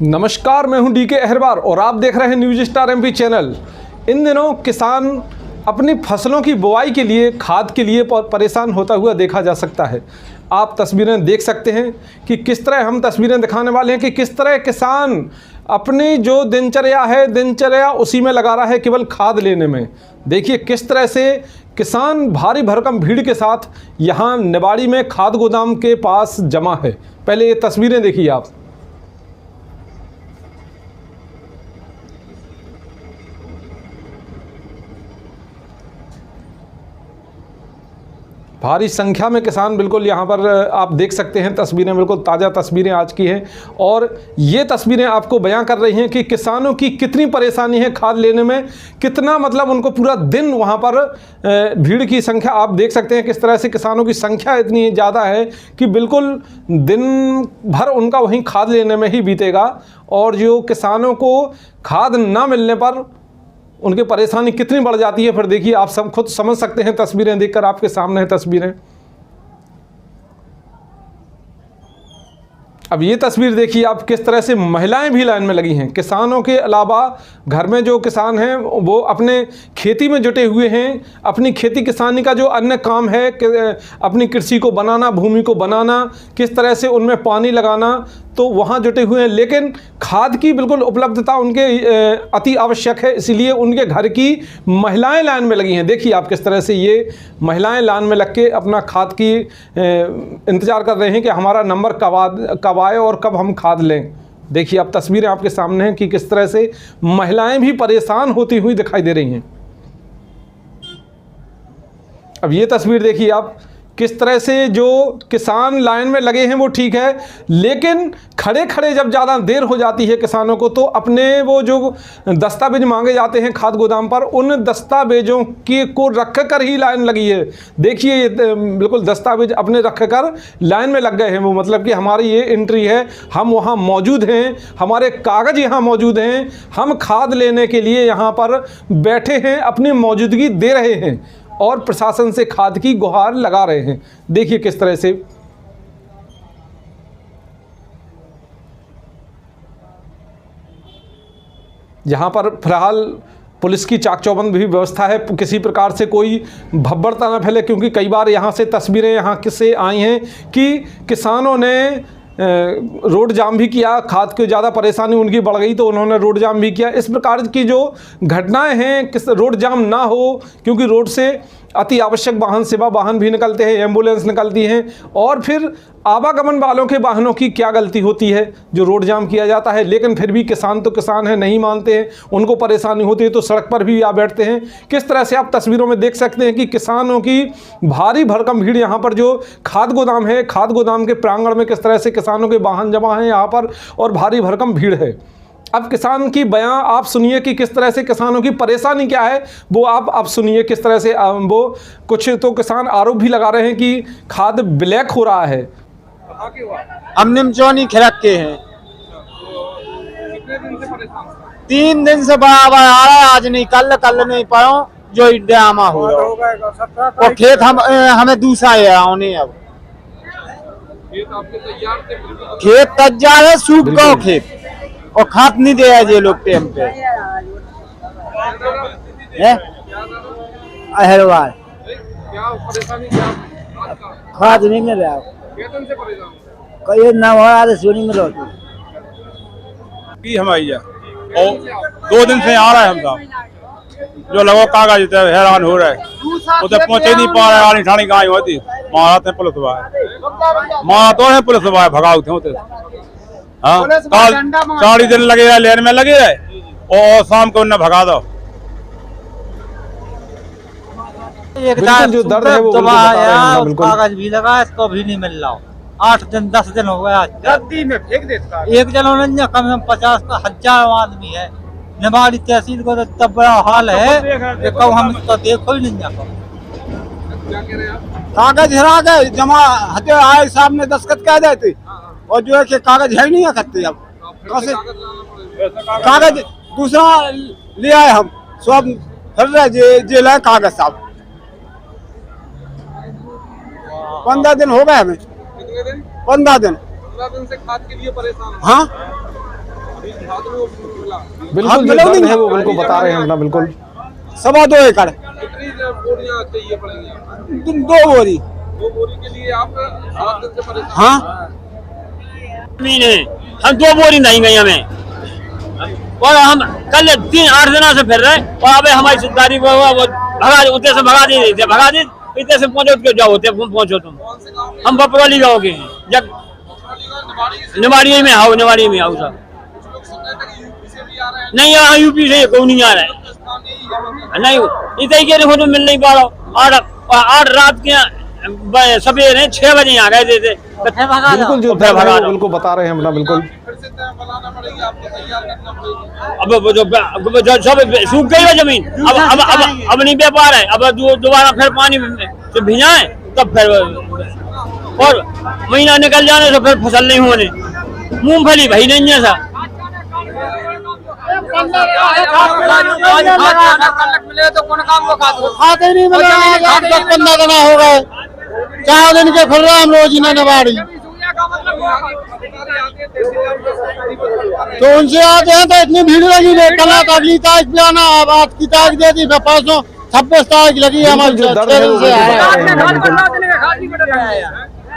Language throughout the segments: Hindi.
नमस्कार, मैं हूं डीके अहरवार और आप देख रहे हैं न्यूज स्टार एमपी चैनल। इन दिनों किसान अपनी फसलों की बुआई के लिए खाद के लिए परेशान होता हुआ देखा जा सकता है। आप तस्वीरें देख सकते हैं कि किस तरह हम तस्वीरें दिखाने वाले हैं कि किस तरह किसान अपनी जो दिनचर्या उसी में लगा रहा है, केवल खाद लेने में। देखिए किस तरह से किसान भारी भरकम भीड़ के साथ यहाँ निवाड़ी में खाद गोदाम के पास जमा है। पहले ये तस्वीरें देखिए आप। भारी संख्या में किसान बिल्कुल यहाँ पर आप देख सकते हैं। तस्वीरें बिल्कुल ताज़ा तस्वीरें आज की हैं और ये तस्वीरें आपको बयां कर रही हैं कि किसानों की कितनी परेशानी है खाद लेने में, कितना मतलब उनको पूरा दिन वहाँ पर भीड़ की संख्या आप देख सकते हैं। किस तरह से किसानों की संख्या इतनी ज़्यादा है कि बिल्कुल दिन भर उनका वहीं खाद लेने में ही बीतेगा और जो किसानों को खाद ना मिलने पर उनकी परेशानी कितनी बढ़ जाती है। फिर देखिए आप सब खुद समझ सकते हैं, तस्वीरें देखकर आपके सामने हैं तस्वीरें। अब ये तस्वीर देखिए आप, किस तरह से महिलाएं भी लाइन में लगी हैं। किसानों के अलावा घर में जो किसान हैं वो अपने खेती में जुटे हुए हैं। अपनी खेती किसानी का जो अन्य काम है, अपनी कृषि को बनाना, भूमि को बनाना, किस तरह से उनमें पानी लगाना, तो वहाँ जुटे हुए हैं। लेकिन खाद की बिल्कुल उपलब्धता उनके अति आवश्यक है, इसलिए उनके घर की महिलाएं लाइन में लगी हैं। देखिए आप किस तरह से ये महिलाएं लाइन में लग के अपना खाद की इंतज़ार कर रहे हैं कि हमारा नंबर कब आए और कब हम खाद लें। देखिए आप तस्वीरें आपके सामने हैं कि किस तरह से महिलाएं भी परेशान होती हुई दिखाई दे रही हैं। अब ये तस्वीर देखिए आप, किस तरह से जो किसान लाइन में लगे हैं वो ठीक है, लेकिन खड़े खड़े जब ज़्यादा देर हो जाती है किसानों को तो अपने वो जो दस्तावेज मांगे जाते हैं खाद गोदाम पर, उन दस्तावेजों को रख कर ही लाइन लगी है। देखिए ये बिल्कुल दस्तावेज अपने रख कर लाइन में लग गए हैं वो, मतलब कि हमारी ये एंट्री है, हम वहाँ मौजूद हैं, हमारे कागज़ यहाँ मौजूद हैं, हम खाद लेने के लिए यहाँ पर बैठे हैं, अपनी मौजूदगी दे रहे हैं और प्रशासन से खाद की गुहार लगा रहे हैं। देखिए किस तरह से यहाँ पर फिलहाल पुलिस की चाक चौबंद भी व्यवस्था है, किसी प्रकार से कोई भब्बड़ता न फैले, क्योंकि कई बार यहाँ से तस्वीरें यहाँ से आई हैं कि किसानों ने रोड जाम भी किया, खाद की ज़्यादा परेशानी उनकी बढ़ गई तो उन्होंने रोड जाम भी किया। इस प्रकार की जो घटनाएं हैं, किस रोड जाम ना हो, क्योंकि रोड से अति आवश्यक वाहन, सेवा वाहन भी निकलते हैं, एम्बुलेंस निकलती हैं, और फिर आवागमन वालों के वाहनों की क्या गलती होती है जो रोड जाम किया जाता है। लेकिन फिर भी किसान तो किसान है, नहीं मानते हैं, उनको परेशानी होती है तो सड़क पर भी आ बैठते हैं। किस तरह से आप तस्वीरों में देख सकते हैं कि किसानों की भारी भरकम भीड़ यहाँ पर जो खाद गोदाम है, खाद गोदाम के प्रांगण में किस तरह से किसानों के वाहन जमा हैं यहाँ पर और भारी भरकम भीड़ है। अब किसान की बयां आप सुनिए कि किस तरह से किसानों की परेशानी क्या है, वो आप सुनिए किस तरह से वो कुछ तो किसान आरोप भी लगा रहे हैं कि खाद ब्लैक हो रहा है। हम निमचौनी खिरक के हैं, कितने दिन से परेशान? 3 दिन से बराबर आ रहा है, आज नहीं कल नहीं पाओ जो ड्रामा हो रहा है। और खेत हमें दूसरा है नहीं, अब खेत तैयार है, सूख गया खेत और खाद नहीं दे ये लोग टाइम पे। अहरवाल खाद नहीं मिल रहा, कई नवा सोनी में हम आई है और 2 दिन से आ रहा है। हम साहब जो लगो कागज हैरान हो रहा है, उधर पहुंचे नहीं पा रहा है। आनी ठाणी कहाँ होती मारा थे पुलिस मारा तो है पुलिस भगाओ थे। हाँ, कल 40 दिन लगे रहे, लेन में लगे रहे और शाम को उन्हें भगा दो। जो दर्द है वो कागज भी लगा, इसको भी नहीं मिल रहा। 8 दिन 10 दिन हो गया, रद्दी में फेंक देता। एक जन कम से कम 50 का 1000 आदमी है। निवाड़ी तहसील को तो तब बड़ा हाल है, कब हम इसको देखो ही नहीं जाता। कागज हरा गए, जमा हते आए सामने दस्तखत कह देते और जो है कि कागज है नहीं है करते। अब कैसे कागज दूसरा ले आए हम सब फिर रहे जे लाए कागज साहब। 15 दिन हो गए हमें। 15 दिन से खाद के लिए परेशान। हाँ बिल्कुल जो दर्द है वो बिल्कुल बता रहे हैं अपना, बिल्कुल 2.25 एकड़। कितनी बोरियां चाहिए पड़ेंगी आपको? 2 बोरी। 2 बोरी के लिए आप 7 दिन से परेशान हाँ जमीन है, हम 2 बोरी नहीं गई हमें, और हम कल 8 दिनों से फिर रहे, और अबे हमारी सुधारी भगा उतने से भगा दी थे, भगा दी इतने से पहुंचो क्यों जाओ होते पहुंचो तुम। हम बपरौली गाँव के हैं, जब निवाड़ी में आओ, निवाड़ी में आओ सब। नहीं यहाँ यूपी से कोई नहीं आ रहा है, नहीं इतने के देखो तो मिल नहीं पा रहा। 8 रात के सवेरे 6 बजे आ गए थे। बिल्कुल जो दर्द है वो बिल्कुल बता रहे हैं अपना, बिल्कुल फिर से बनाना पड़ेगी आपको, तैयार करना पड़ेगी। अब जो सब सूख गई है जमीन, अब नहीं व्यापार है, अब दोबारा फिर पानी से भिजाए तब फिर, और महीना निकल जाने से फिर फसल नहीं होने, मूंगफली भाई नहीं है सा। खाते नहीं मिला, 10-15 दिन हो गए, 4 दिन के फिर रहे हम रोज ही नवाड़ी। तो उनसे आते हैं तो इतनी भीड़ लगी, कल अगली तारीख पे आना, अब आज की तारीख दे दी, फिर परसों 26 तारीख लगी हमारी। जो दर्द है वो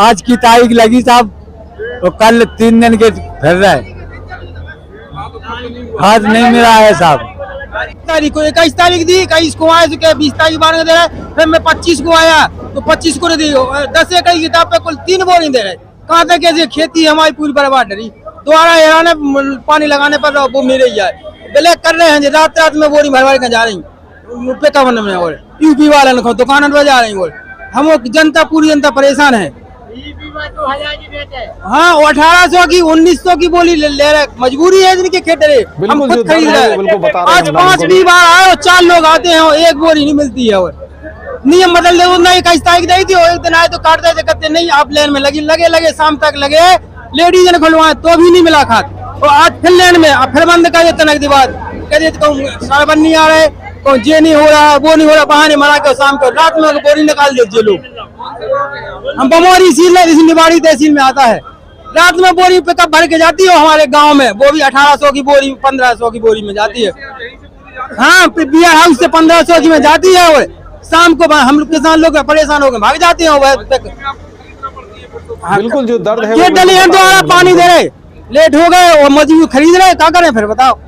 आज की तारीख लगी साहब, तो कल 3 दिन के फिर रहे, आज नहीं मिला है साहब। तारीख को 21 तारीख दी, 21 को आया, 20 तारीख बारह दे रहे, फिर मैं 25 को आया तो 25 को दी। 10 एकड़ की किताब पे कुल 3 बोरी दे रहे। कहाँ तक कैसे खेती हमारी पूरी बर्बाद रही, दोबारा हैरान पानी लगाने पर वो मेरे ही जाए ब्लैक कर रहे हैं, रात में बोरी भरवाई कर जा रही पे कवन में, और यूपी वाले दुकान पर जा रही, और हम जनता पूरी जनता परेशान है। हाँ 1800 की 1900 की बोली ले रहे, मजबूरी है इनके खेतरे, हम खुद खरीद रहे हैं। आज 5 बार आए और 4 लोग आते हैं और 1 बोरी नहीं मिलती है, और नियम बदल दे, नहीं 21 तारीख दी थी, और एक दिन आए तो काट दे कहते नहीं आप लेन में लगे शाम तक लगे, लेडीज ने खुलवाए तो भी नहीं मिला खाद, और आज फिर लेन में फिर बंद कर देते नकदी बात कह देते, सावन नहीं आ रहे, ये नहीं हो रहा वो नहीं हो रहा, बहाने मरा के शाम को रात में बोरी निकाल देते लोग। हम बमोरी निवाड़ी तहसील में आता है, रात में बोरी पिकअप भर के जाती है हमारे गांव में, वो भी 1800 की बोरी 1500 की बोरी में जाती है। हाँ बियर हाउस से 1500 की में जाती है, और शाम को हम लोग किसान लोग परेशान होकर भाग जाते हैं। बिल्कुल जो दर्द है ये डली है, दोबारा पानी दे रहे, लेट हो गए और मजबूर खरीद रहे, क्या करें फिर बताओ।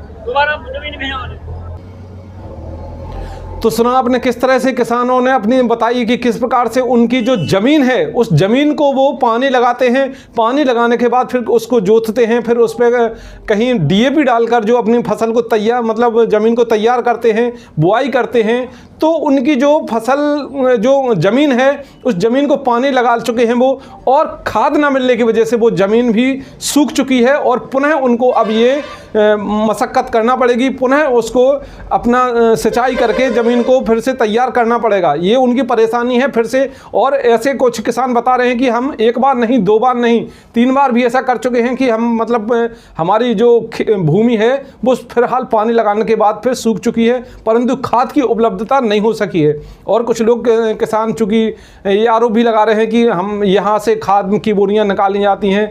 तो सुना आपने किस तरह से किसानों ने अपनी बताई कि किस प्रकार से उनकी जो ज़मीन है उस ज़मीन को वो पानी लगाते हैं, पानी लगाने के बाद फिर उसको जोतते हैं, फिर उस पर कहीं डीएपी डालकर जो अपनी फसल को तैयार मतलब ज़मीन को तैयार करते हैं, बुआई करते हैं, तो उनकी जो फसल जो ज़मीन है उस ज़मीन को पानी लगा चुके हैं वो, और खाद ना मिलने की वजह से वो ज़मीन भी सूख चुकी है, और पुनः उनको अब ये मशक्क़त करना पड़ेगी, पुनः उसको अपना सिंचाई करके ज़मीन को फिर से तैयार करना पड़ेगा। ये उनकी परेशानी है फिर से। और ऐसे कुछ किसान बता रहे हैं कि हम 1 बार नहीं 2 बार नहीं 3 बार भी ऐसा कर चुके हैं कि हम मतलब हमारी जो भूमि है वो फिलहाल पानी लगाने के बाद फिर सूख चुकी है, परंतु खाद की उपलब्धता नहीं हो सकी है। और कुछ लोग किसान चूँकि ये आरोप भी लगा रहे हैं कि हम यहाँ से खाद की बोरियाँ निकाली जाती हैं।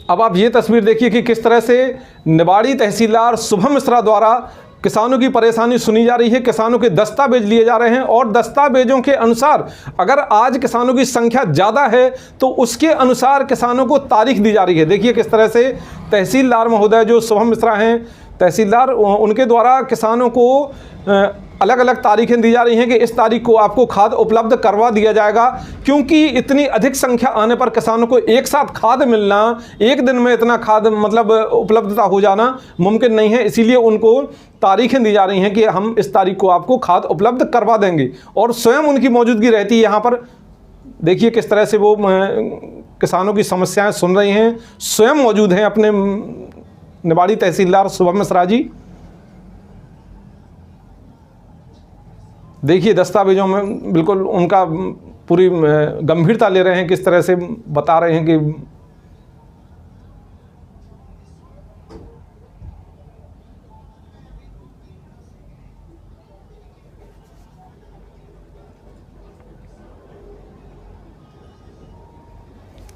अब आप ये तस्वीर देखिए कि किस तरह से निवाड़ी तहसीलदार शुभम मिश्रा द्वारा किसानों की परेशानी सुनी जा रही है, किसानों के दस्तावेज लिए जा रहे हैं, और दस्तावेजों के अनुसार अगर आज किसानों की संख्या ज़्यादा है तो उसके अनुसार किसानों को तारीख दी जा रही है। देखिए किस तरह से तहसीलदार महोदय जो शुभम मिश्रा हैं तहसीलदार, उनके द्वारा किसानों को अलग अलग तारीखें दी जा रही हैं कि इस तारीख को आपको खाद उपलब्ध करवा दिया जाएगा, क्योंकि इतनी अधिक संख्या आने पर किसानों को एक साथ खाद मिलना, एक दिन में इतना खाद मतलब उपलब्धता हो जाना मुमकिन नहीं है। इसीलिए उनको तारीखें दी जा रही हैं कि हम इस तारीख को आपको खाद उपलब्ध करवा देंगे, और स्वयं उनकी मौजूदगी रहती है यहाँ पर। देखिए किस तरह से वो किसानों की समस्याएं सुन रही हैं, स्वयं मौजूद हैं अपने निवाड़ी तहसीलदार शुभम मिश्रा जी। देखिए दस्तावेजों में बिल्कुल उनका पूरी गंभीरता ले रहे हैं, किस तरह से बता रहे हैं कि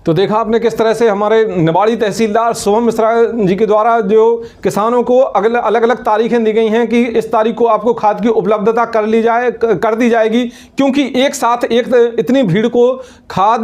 तो देखा आपने किस तरह से हमारे निवाड़ी तहसीलदार शुभम मिश्रा जी के द्वारा जो किसानों को अलग अलग तारीखें दी गई हैं कि इस तारीख को आपको खाद की उपलब्धता कर दी जाएगी, क्योंकि एक साथ एक इतनी भीड़ को खाद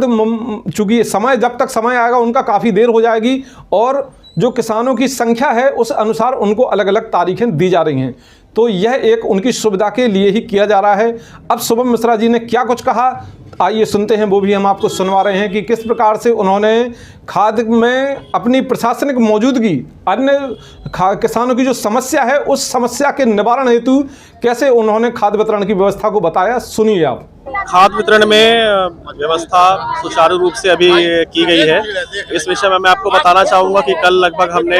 चूँकि समय जब तक समय आएगा उनका काफ़ी देर हो जाएगी और जो किसानों की संख्या है उस अनुसार उनको अलग अलग तारीखें दी जा रही हैं। तो यह एक उनकी सुविधा के लिए ही किया जा रहा है। अब शुभम मिश्रा जी ने क्या कुछ कहा आइए सुनते हैं, वो भी हम आपको सुनवा रहे हैं कि किस प्रकार से उन्होंने खाद में अपनी प्रशासनिक मौजूदगी अन्य किसानों की जो समस्या है उस समस्या के निवारण हेतु कैसे उन्होंने खाद वितरण की व्यवस्था को बताया। सुनिए आप। खाद वितरण में व्यवस्था सुचारू रूप से अभी की गई है। इस विषय में मैं आपको बताना चाहूंगा कि कल लगभग हमने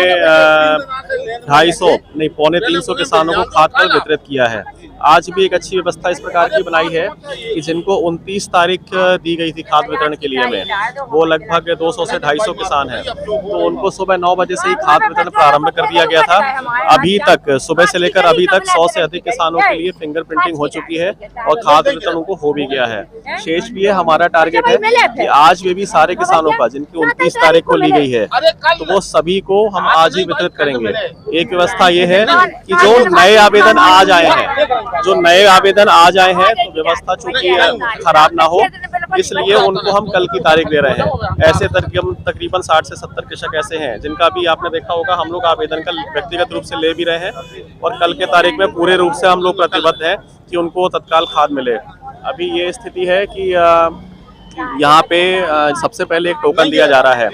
250 किसानों को खाद कल वितरित किया है। आज भी एक अच्छी व्यवस्था इस प्रकार की बनाई है कि जिनको 29 तारीख दी गई थी खाद वितरण के लिए में, वो लगभग 200 से 250 किसान हैं, तो उनको सुबह 9 बजे से ही खाद वितरण प्रारंभ कर दिया गया था। अभी तक सुबह से लेकर अभी तक 100 से अधिक किसानों के लिए फिंगर प्रिंटिंग हो चुकी है और खाद वितरण उनको हो भी गया है। शेष भी है, हमारा टारगेट है कि आज में भी सारे किसानों का जिनकी 29 तारीख को ली गई है तो वो सभी को हम आज ही वितरित करेंगे। एक व्यवस्था ये है कि जो नए आवेदन आज आए हैं तो व्यवस्था चूंकि खराब ना हो इसलिए उनको हम कल की तारीख दे रहे हैं। ऐसे तकरीबन 60 से 70 कृषक ऐसे हैं जिनका भी आपने देखा होगा हम लोग आवेदन कल व्यक्तिगत रूप से ले भी रहे हैं और कल के तारीख में पूरे रूप से हम लोग प्रतिबद्ध हैं कि उनको तत्काल खाद मिले। अभी ये स्थिति है कि यहाँ पे सबसे पहले एक टोकन दिया जा रहा है,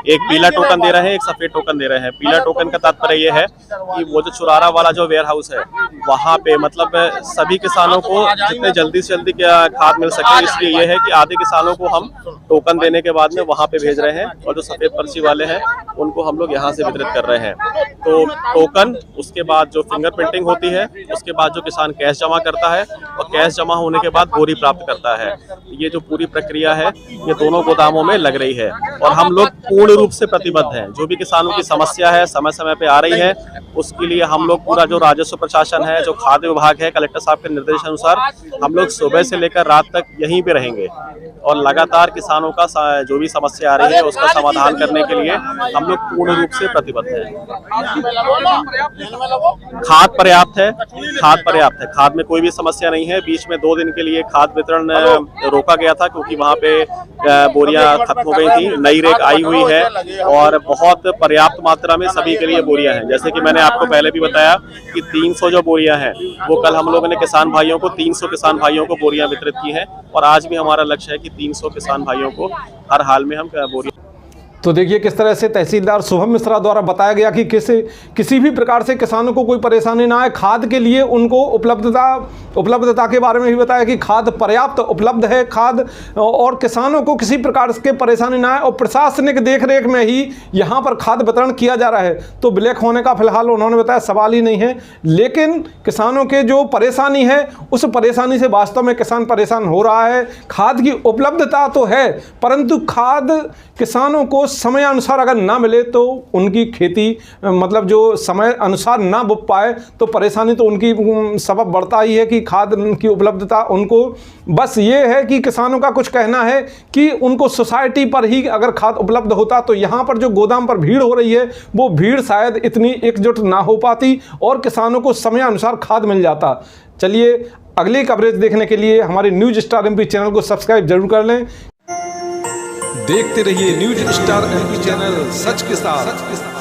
एक पीला टोकन दे रहे हैं, एक सफेद टोकन दे रहे हैं। पीला टोकन का तात्पर्य ये है कि वो जो चुरारा वाला जो वेयर हाउस है वहाँ पे मतलब सभी किसानों को जितने जल्दी से जल्दी खाद मिल सके, इसलिए ये है कि आधे किसानों को हम टोकन देने के बाद में वहाँ पे भेज रहे हैं और जो सफेद पर्ची वाले हैं उनको हम लोग यहाँ से वितरित कर रहे हैं। तो टोकन, उसके बाद जो फिंगर प्रिंटिंग होती है, उसके बाद जो किसान कैश जमा करता है और कैश जमा होने के बाद बोरी प्राप्त करता है। ये जो पूरी प्रक्रिया है ये दोनों गोदामों में लग रही है और हम लोग पूर्ण रूप से प्रतिबद्ध हैं। जो भी किसानों की समस्या है समय समय पे आ रही है उसके लिए हम लोग पूरा जो राजस्व प्रशासन है, जो खाद्य विभाग है, कलेक्टर साहब के निर्देश अनुसार हम लोग सुबह से लेकर रात तक यहीं पे रहेंगे और लगातार किसानों का जो भी समस्या आ रही है उसका समाधान करने के लिए हम लोग पूर्ण रूप से प्रतिबद्ध हैं। खाद पर्याप्त है, खाद में कोई भी समस्या नहीं है। बीच में 2 दिन के लिए खाद वितरण रोका गया था क्योंकि वहाँ पे बोरियां खत्म हो गई थी, नई रेक आई हुई है और बहुत पर्याप्त मात्रा में सभी के लिए बोरियां हैं। जैसे कि मैंने आपको पहले भी बताया कि 300 जो बोरियां हैं वो कल हम लोगों ने किसान भाइयों को 300 किसान भाइयों को बोरियां वितरित की हैं और आज भी हमारा लक्ष्य है कि 300 किसान भाइयों को हर हाल में हम बोरियां। तो देखिए किस तरह से तहसीलदार शुभम मिश्रा द्वारा बताया गया कि किसी भी प्रकार से किसानों को कोई परेशानी ना आए। खाद के लिए उनको उपलब्धता के बारे में भी बताया कि खाद पर्याप्त उपलब्ध है खाद, और किसानों को किसी प्रकार के परेशानी ना आए और प्रशासनिक देखरेख में ही यहाँ पर खाद वितरण किया जा रहा है। तो ब्लैक होने का फिलहाल उन्होंने बताया सवाल ही नहीं है, लेकिन किसानों के जो परेशानी है उस परेशानी से वास्तव में किसान परेशान हो रहा है। खाद की उपलब्धता तो है परंतु खाद किसानों को समय अनुसार अगर ना मिले तो उनकी खेती मतलब जो समय अनुसार ना बो पाए तो परेशानी तो उनकी सबब बढ़ता ही है कि खाद की उपलब्धता उनको बस ये है कि किसानों का कुछ कहना है कि उनको सोसाइटी पर ही अगर खाद उपलब्ध होता तो यहाँ पर जो गोदाम पर भीड़ हो रही है वो भीड़ शायद इतनी एकजुट ना हो पाती और किसानों को समय अनुसार खाद मिल जाता। चलिए अगली कवरेज देखने के लिए हमारे न्यूज स्टार MP चैनल को सब्सक्राइब जरूर कर लें। देखते रहिए न्यूज स्टार MP चैनल, सच के साथ।